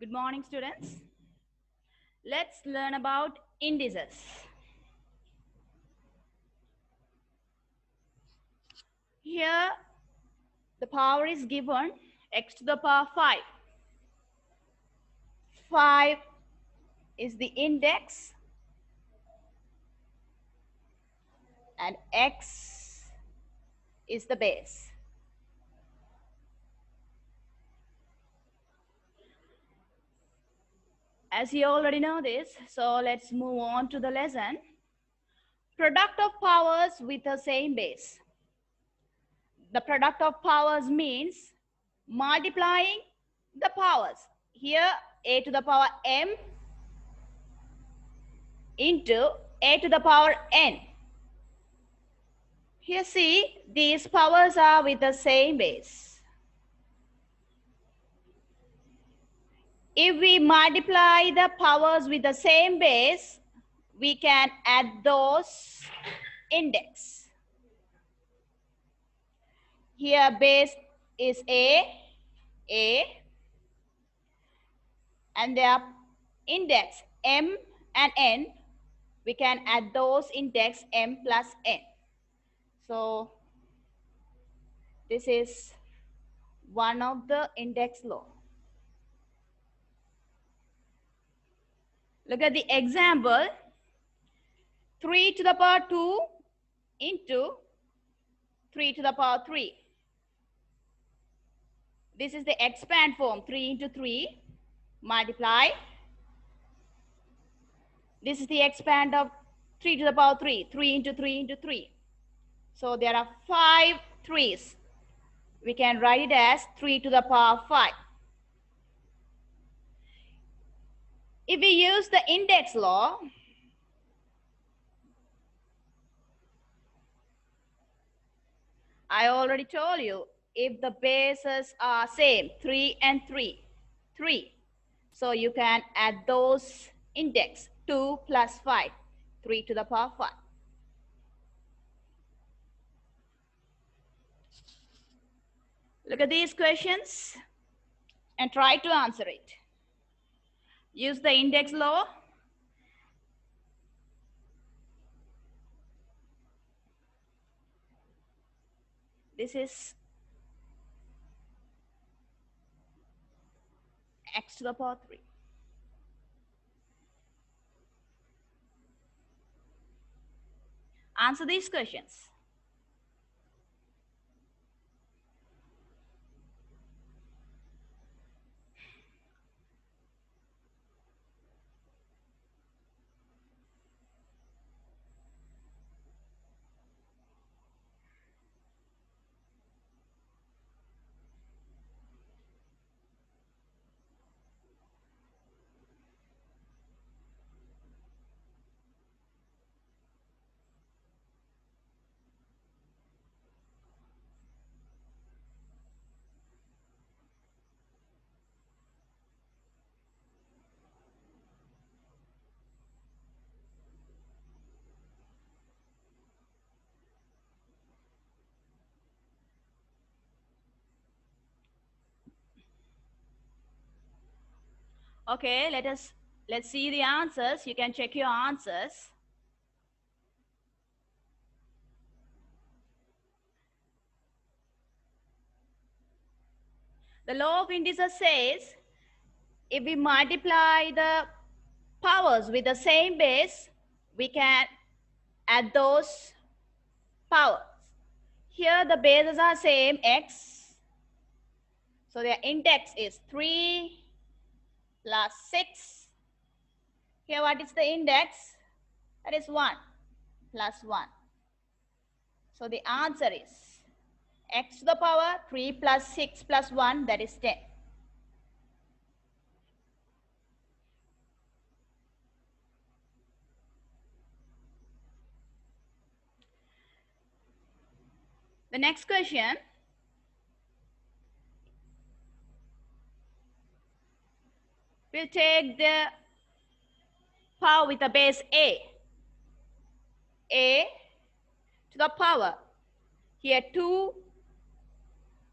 Good morning, students. Let's learn about indices. Here, the power is given x to the power 5. 5 is the index and x is the base. As you already know this, so let's move on to the lesson. Product of powers with the same base. The product of powers means multiplying the powers. Here, a to the power m into a to the power n. Here see, these powers are with the same base. If we multiply the powers with the same base, we can add those index. Here base is A, and their index M and N, we can add those index M plus N. So this is one of the index law. Look at the example. 3 to the power 2 into 3 to the power 3. This is the expand form. 3 into 3 multiply. This is the expand of 3 to the power 3. 3 into 3 into 3. So there are 5 3's. We can write it as 3 to the power 5. If we use the index law, I already told you, if the bases are same, 3 and 3, 3. So you can add those index, 2 plus 5, 3 to the power 5. Look at these questions and try to answer it. Use the index law. This is x to the power 3. Answer these questions. Okay, let's see the answers. You can check your answers. The law of indices says if we multiply the powers with the same base, we can add those powers. Here the bases are same, x. So their index is 3 plus 6. Here what is the index? That is 1 plus 1. So the answer is x to the power 3 plus 6 plus 1, that is 10. The next question. We'll take the power with the base A to the power. Here 2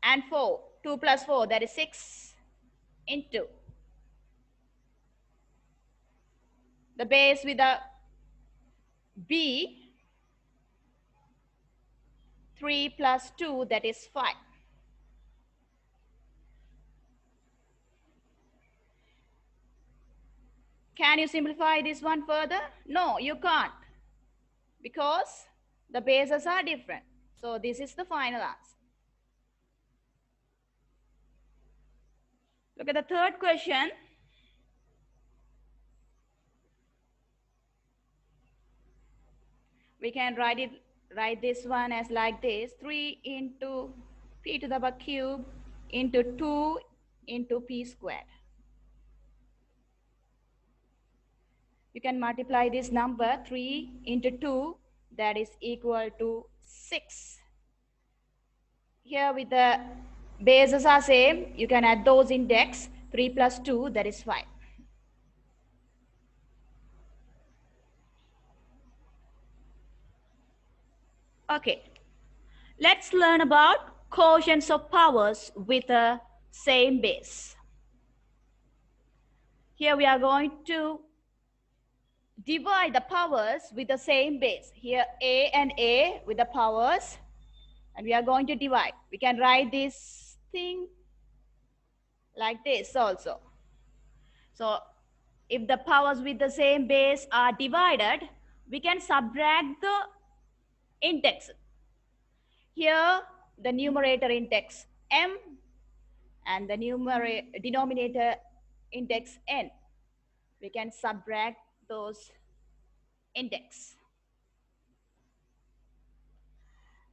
and 4. 2 plus 4, that is 6 into the base with a b, 3 plus 2, that is 5. Can you simplify this one further? No, you can't, because the bases are different. So this is the final answer. Look at the third question. We can write this one as like this: 3 into p to the power cube into 2 into p squared. You can multiply this number 3 into 2, that is equal to 6. Here with the bases are same, you can add those index. 3 plus 2, that is 5. Okay, let's learn about quotients of powers with the same base. Here we are going to divide the powers with the same base. Here a and a with the powers, and we are going to divide. We can write this thing like this also. So if the powers with the same base are divided, we can subtract the index. Here the numerator index m and the denominator index n. We can subtract those index.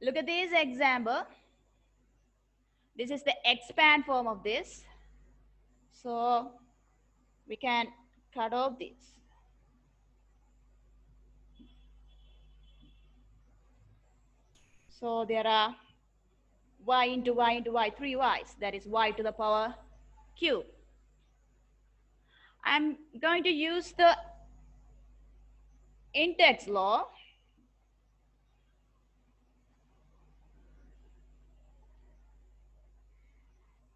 Look at this example. This is the expand form of this. So we can cut off this. So there are y into y into y, 3 y's. That is y to the power cube. I'm going to use the index law.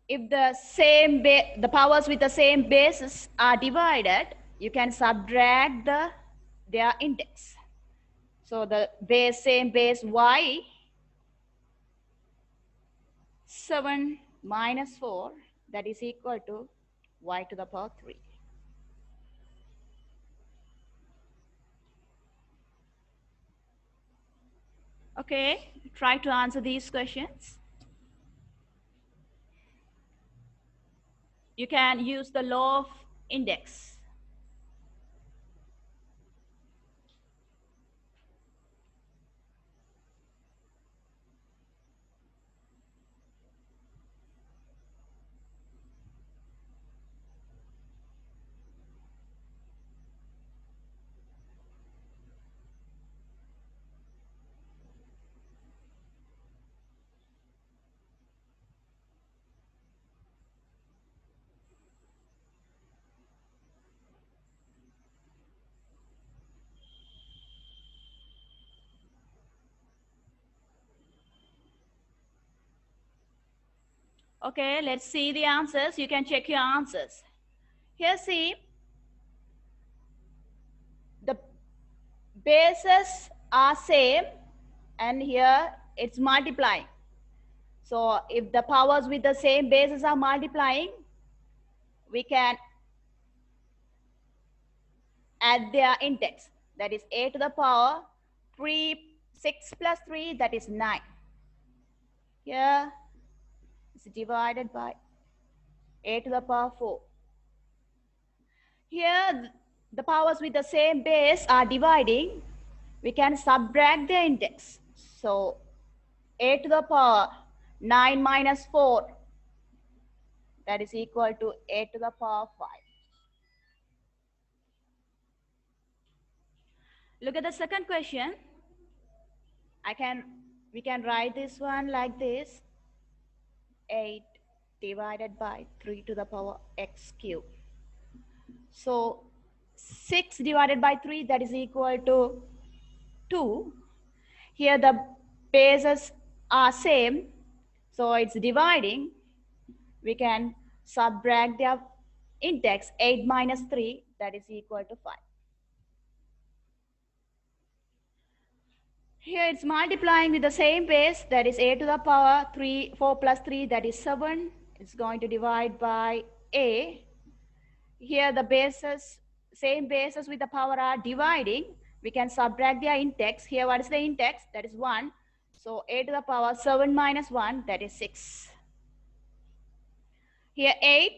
If the powers with the same bases are divided, you can subtract their index. So the same base y, 7 minus 4, that is equal to y to the power 3. Okay, try to answer these questions. You can use the law of index. Okay, let's see the answers. You can check your answers. Here, see, the bases are same, and here it's multiplying. So if the powers with the same bases are multiplying, we can add their index. That is a to the power 6 plus 3, that is 9. Here it's divided by a to the power 4. Here the powers with the same base are dividing. We can subtract the index. So a to the power 9 minus 4, that is equal to a to the power 5. Look at the second question. We can write this one like this: 8 divided by 3 to the power x cube. So 6 divided by 3, that is equal to 2. Here the bases are same, so it's dividing. We can subtract their index. 8 minus 3, that is equal to 5. Here it's multiplying with the same base, that is a to the power 3, 4 plus 3, that is 7. It's going to divide by a. Here the bases, same bases with the power are dividing. We can subtract their index. Here what is the index? That is 1. So a to the power 7 minus 1, that is 6. Here 8,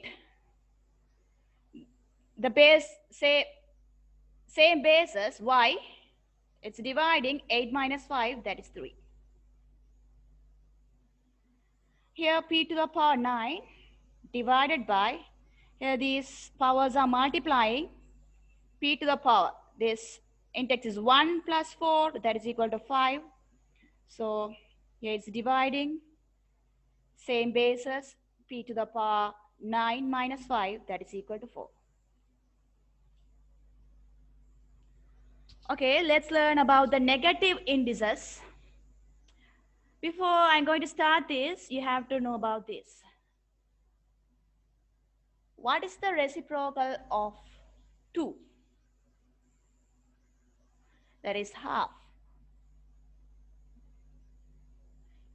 the base, say, same bases, y, it's dividing 8 minus 5, that is 3. Here p to the power 9 divided by, here these powers are multiplying, p to the power, this index is 1 plus 4, that is equal to 5. So here it's dividing, same bases, p to the power 9 minus 5, that is equal to 4. Okay, let's learn about the negative indices. Before I'm going to start this, you have to know about this. What is the reciprocal of 2? That is half.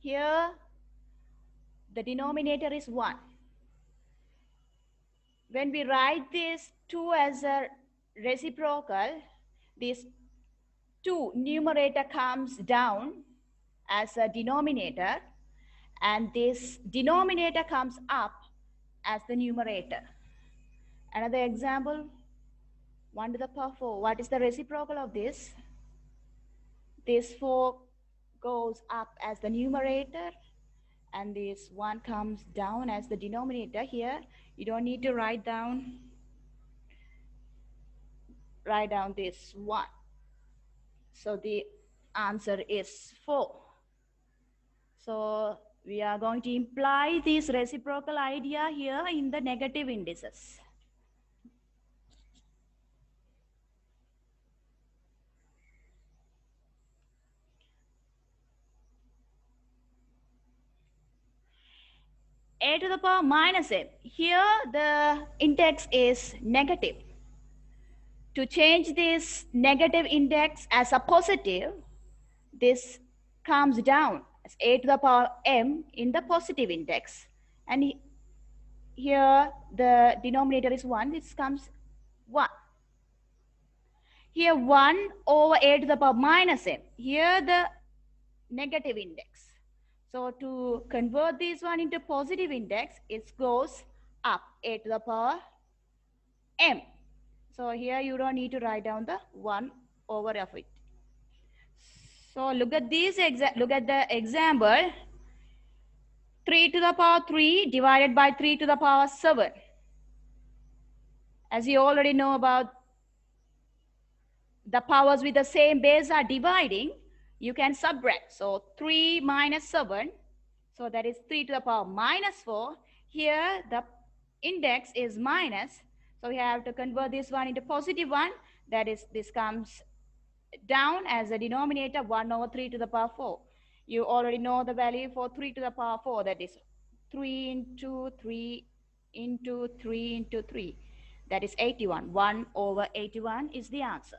Here, the denominator is 1. When we write this 2 as a reciprocal, this 2 numerator comes down as a denominator, and this denominator comes up as the numerator. Another example, 1 to the power 4. What is the reciprocal of this? This 4 goes up as the numerator, and this 1 comes down as the denominator. Here, you don't need to write down this 1. So the answer is 4. So we are going to imply this reciprocal idea here in the negative indices. A to the power minus m. Here the index is negative. To change this negative index as a positive, this comes down as a to the power m in the positive index. And here the denominator is 1, this comes 1. Here 1 over a to the power minus m. Here the negative index. So to convert this one into positive index, it goes up a to the power m. So here you don't need to write down the 1 over of it. So look at this look at the example. 3 to the power 3 divided by 3 to the power 7. As you already know about the powers with the same base are dividing, you can subtract. So 3 minus 7, so that is 3 to the power minus 4. Here the index is minus, so we have to convert this one into positive one. That is, this comes down as a denominator, 1 over 3 to the power 4. You already know the value for 3 to the power 4, that is 3 into 3 into 3 into 3. That is 81. 1 over 81 is the answer.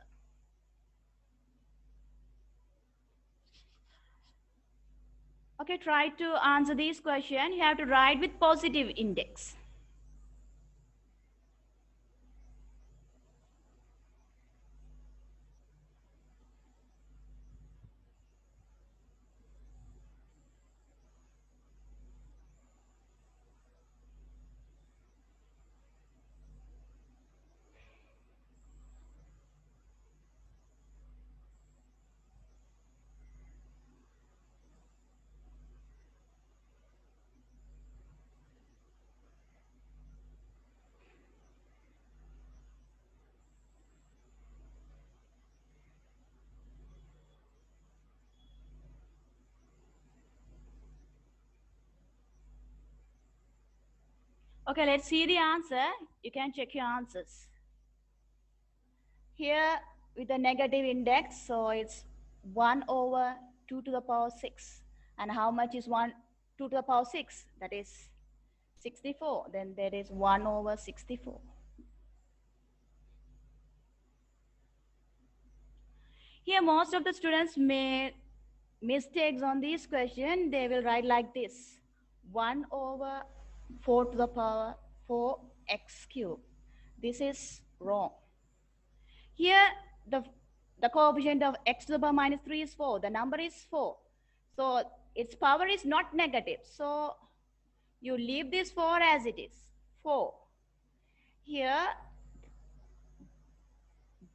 Okay, try to answer this question. You have to write with positive index. Okay, let's see the answer. You can check your answers. Here with the negative index, so it's 1 over 2 to the power 6. And how much is 2 to the power 6? That is 64. Then there is 1 over 64. Here most of the students may mistakes on this question, they will write like this: 1 over 4 to the power 4x cube. This is wrong. Here, the coefficient of x to the power minus 3 is 4. The number is 4. So its power is not negative. So you leave this 4 as it is. 4. Here,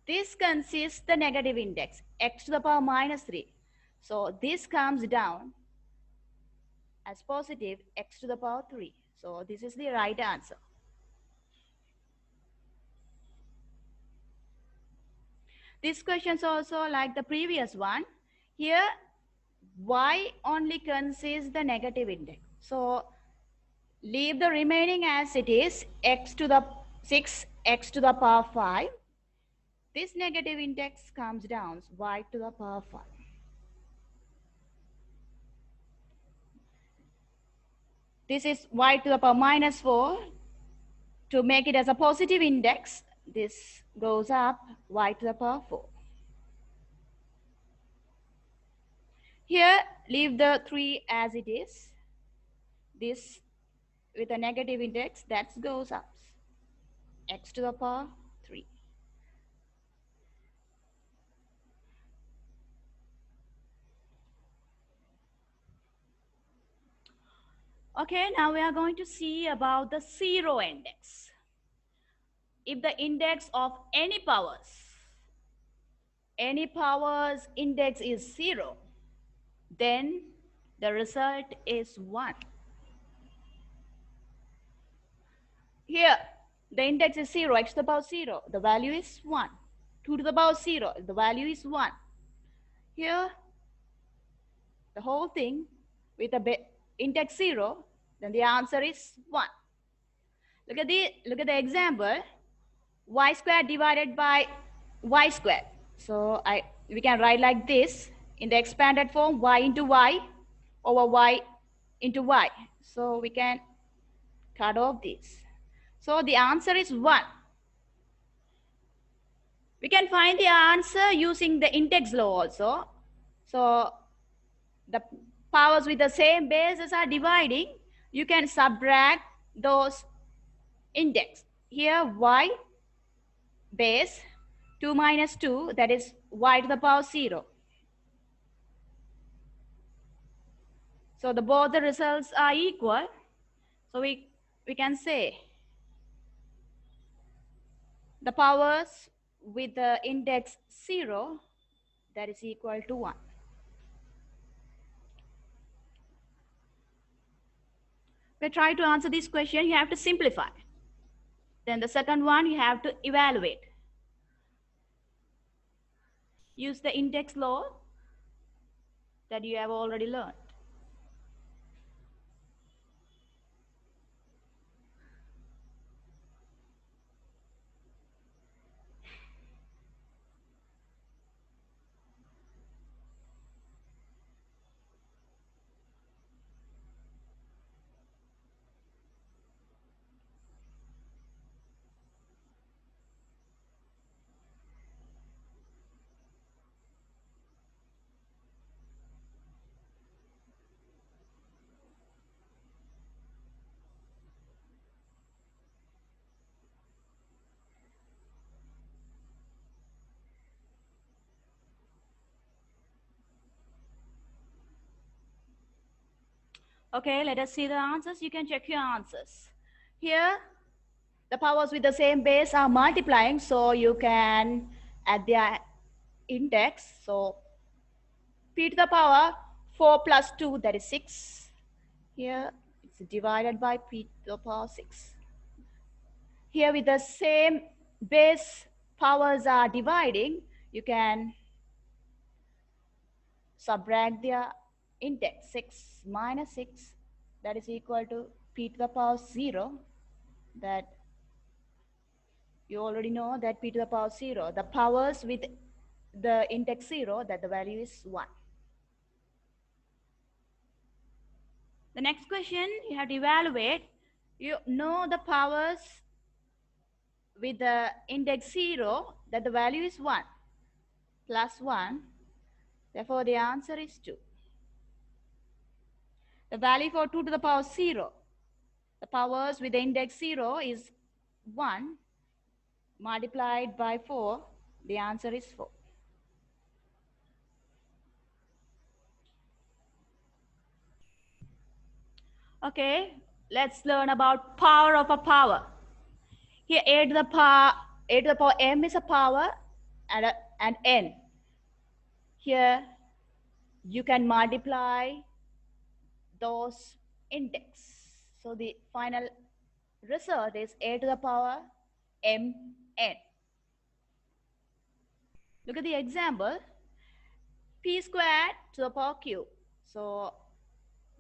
this consists the negative index, x to the power minus 3. So this comes down as positive x to the power 3. So this is the right answer. This question is also like the previous one. Here, y only consists the negative index. So leave the remaining as it is, x to the 6, x to the power 5. This negative index comes down, y to the power 5. This is y to the power minus 4. To make it as a positive index, this goes up, y to the power 4. Here, leave the 3 as it is. This with a negative index, that goes up, x to the power 3. Okay, now we are going to see about the zero index. If the index of any powers index is 0, then the result is 1. Here, the index is 0, x to the power 0, the value is 1. 2 to the power 0, the value is 1. Here, the whole thing with the index 0, then the answer is 1. Look at the example, y squared divided by y squared. So we can write like this in the expanded form, y into y over y into y. So we can cut off this. So the answer is 1. We can find the answer using the index law also. So the powers with the same bases are dividing. You can subtract those index. Here y base 2 minus 2, that is y to the power 0. So both the results are equal. So we can say the powers with the index 0, that is equal to 1. We try to answer this question, you have to simplify. Then the second one, you have to evaluate. Use the index law that you have already learned. Okay, let us see the answers. You can check your answers. Here, the powers with the same base are multiplying, so you can add their index. So p to the power 4 plus 2, that is 6. Here, it's divided by p to the power 6. Here, with the same base powers are dividing, you can subtract their index. 6 minus 6, that is equal to p to the power 0. That you already know that p to the power 0. The powers with the index 0, that the value is 1. The next question you have to evaluate. You know the powers with the index 0, that the value is 1 plus 1. Therefore, the answer is 2. The value for 2 to the power 0. The powers with the index 0 is 1 multiplied by 4. The answer is 4. Okay, let's learn about power of a power. Here a to the power m is a power and n. Here you can multiply those index. So the final result is a to the power mn. Look at the example. P squared to the power q. So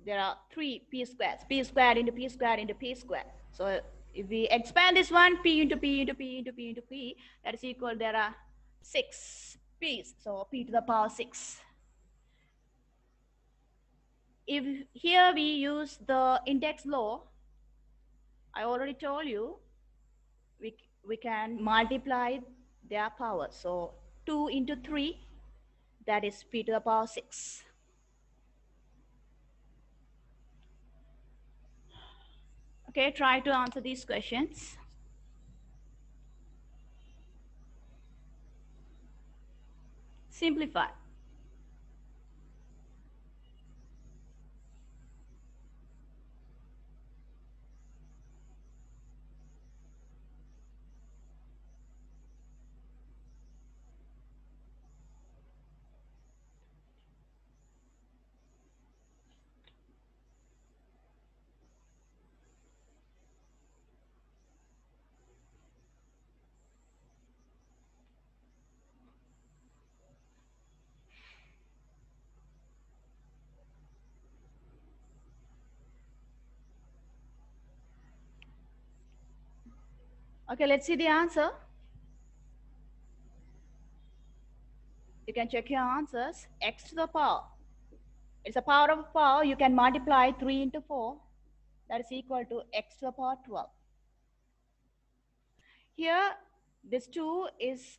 there are 3 p squares. P squared into p squared into p squared. So if we expand this one, p into p into p into p into p, that is equal, there are 6 p's. So p to the power 6. If here we use the index law, I already told you, we can multiply their power. So 2 into 3, that is p to the power 6. Okay, try to answer these questions. Simplify. Okay, let's see the answer. You can check your answers. X to the power. It's a power of a power. You can multiply 3 into 4. That is equal to x to the power 12. Here, this 2 is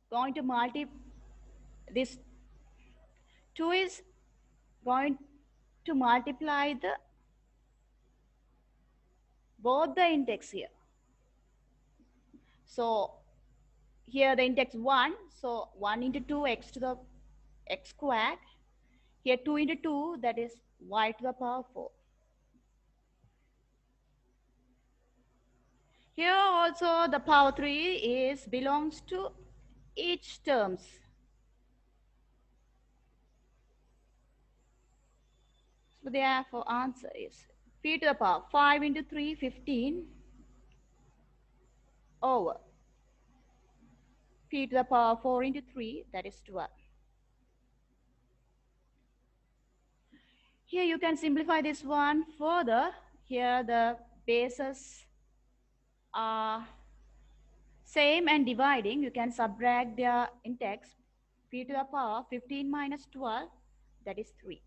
going to multiply. This 2 is going to multiply both the index here. So here the index 1. So 1 into 2, x to the x squared. Here 2 into 2, that is y to the power 4. Here also the power 3 belongs to each terms. So therefore answer is p to the power 5 into 3, 15 over p to the power 4 into 3, that is 12. Here you can simplify this one further. Here the bases are same and dividing. You can subtract their index. P to the power 15 minus 12, that is 3.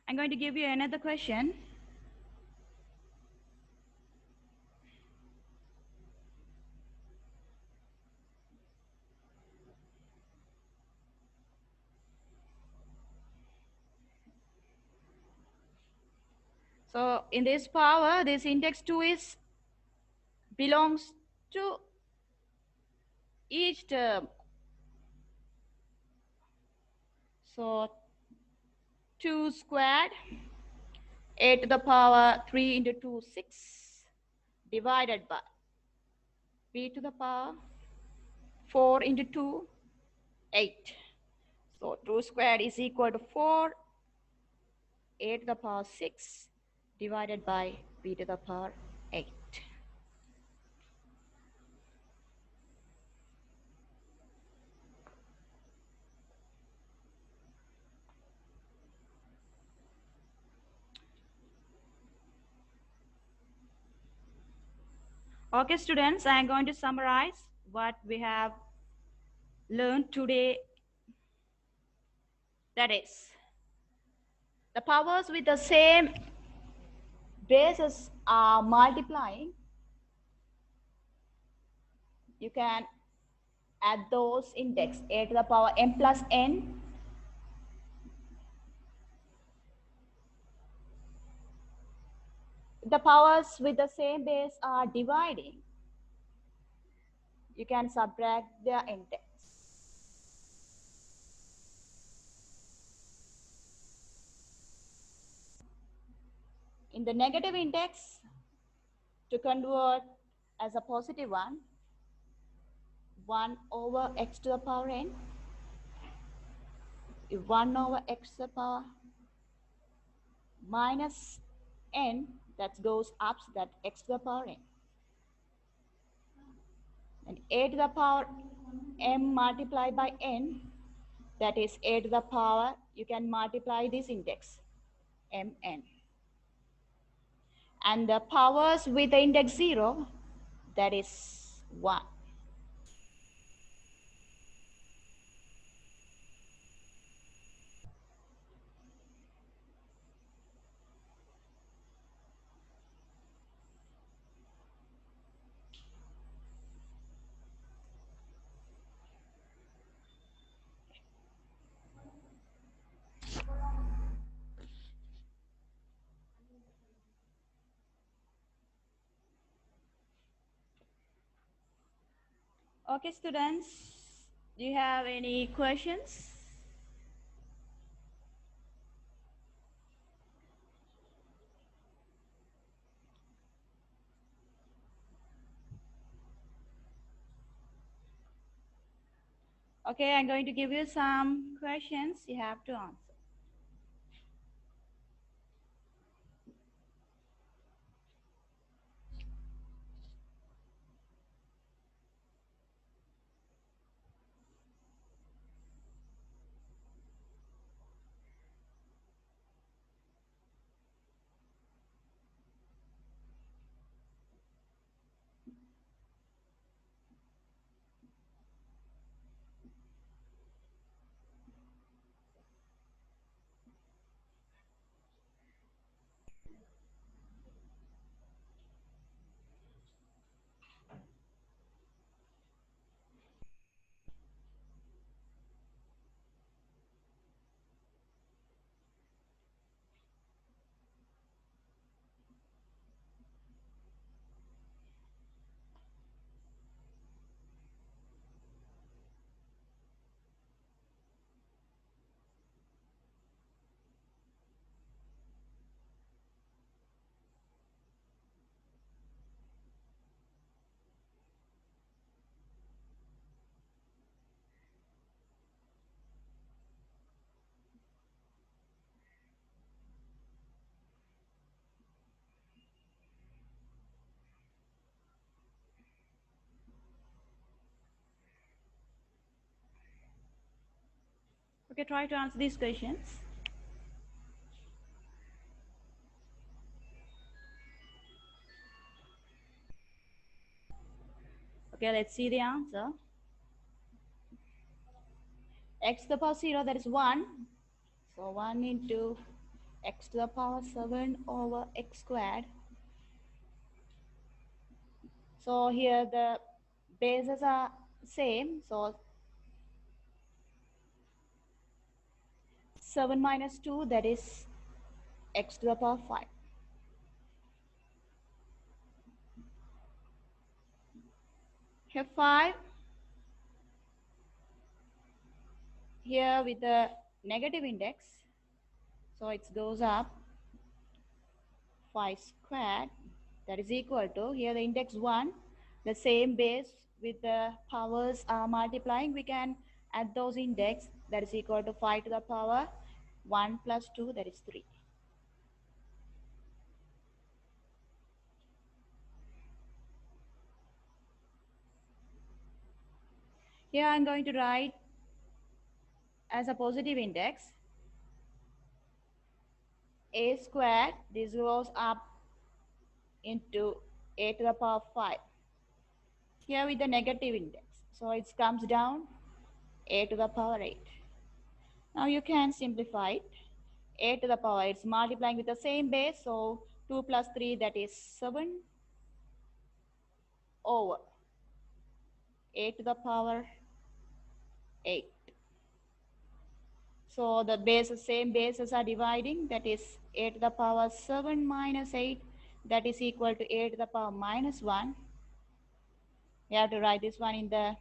I'm going to give you another question. So in this power, this index 2 belongs to each term. So 2 squared, a to the power 3 into 2, 6, divided by b to the power 4 into 2, 8. So 2 squared is equal to 4, a to the power 6, divided by b to the power 8. Okay, students, I am going to summarize what we have learned today. That is, the powers with the same bases are multiplying. You can add those index, a to the power m plus n the powers with the same base are dividing, you can subtract their index. In the negative index, to convert as a positive one, 1 over x to the power n, 1 over x to the power minus n, that goes up, so that x to the power n. And a to the power m multiplied by n, that is a to the power, you can multiply this index, mn. And the powers with the index 0, that is 1. Okay, students, do you have any questions? Okay, I'm going to give you some questions you have to answer. Okay, try to answer these questions. Okay, let's see the answer. X to the power 0, that is 1. So 1 into x to the power 7 over x squared. So here the bases are same. So 7 minus 2, that is x to the power 5. Here 5. Here with the negative index, so it goes up 5 squared, that is equal to, here the index 1, the same base with the powers are multiplying, we can add those index, that is equal to 5 to the power 1 plus 2, that is 3. Here I'm going to write as a positive index a squared, this goes up into a to the power 5. Here with the negative index, so it comes down a to the power 8. Now you can simplify it. A to the power, it's multiplying with the same base, so 2 plus 3, that is 7 over a to the power 8. So the bases, same bases are dividing, that is a to the power 7 minus 8, that is equal to a to the power minus 1. We have to write this one in the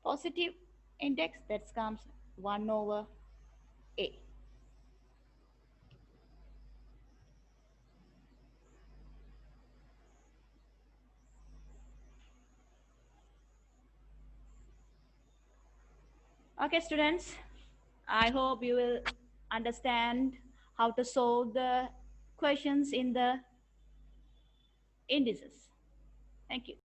positive index. That comes 1 over a. Okay, students, I hope you will understand how to solve the questions in the indices. Thank you.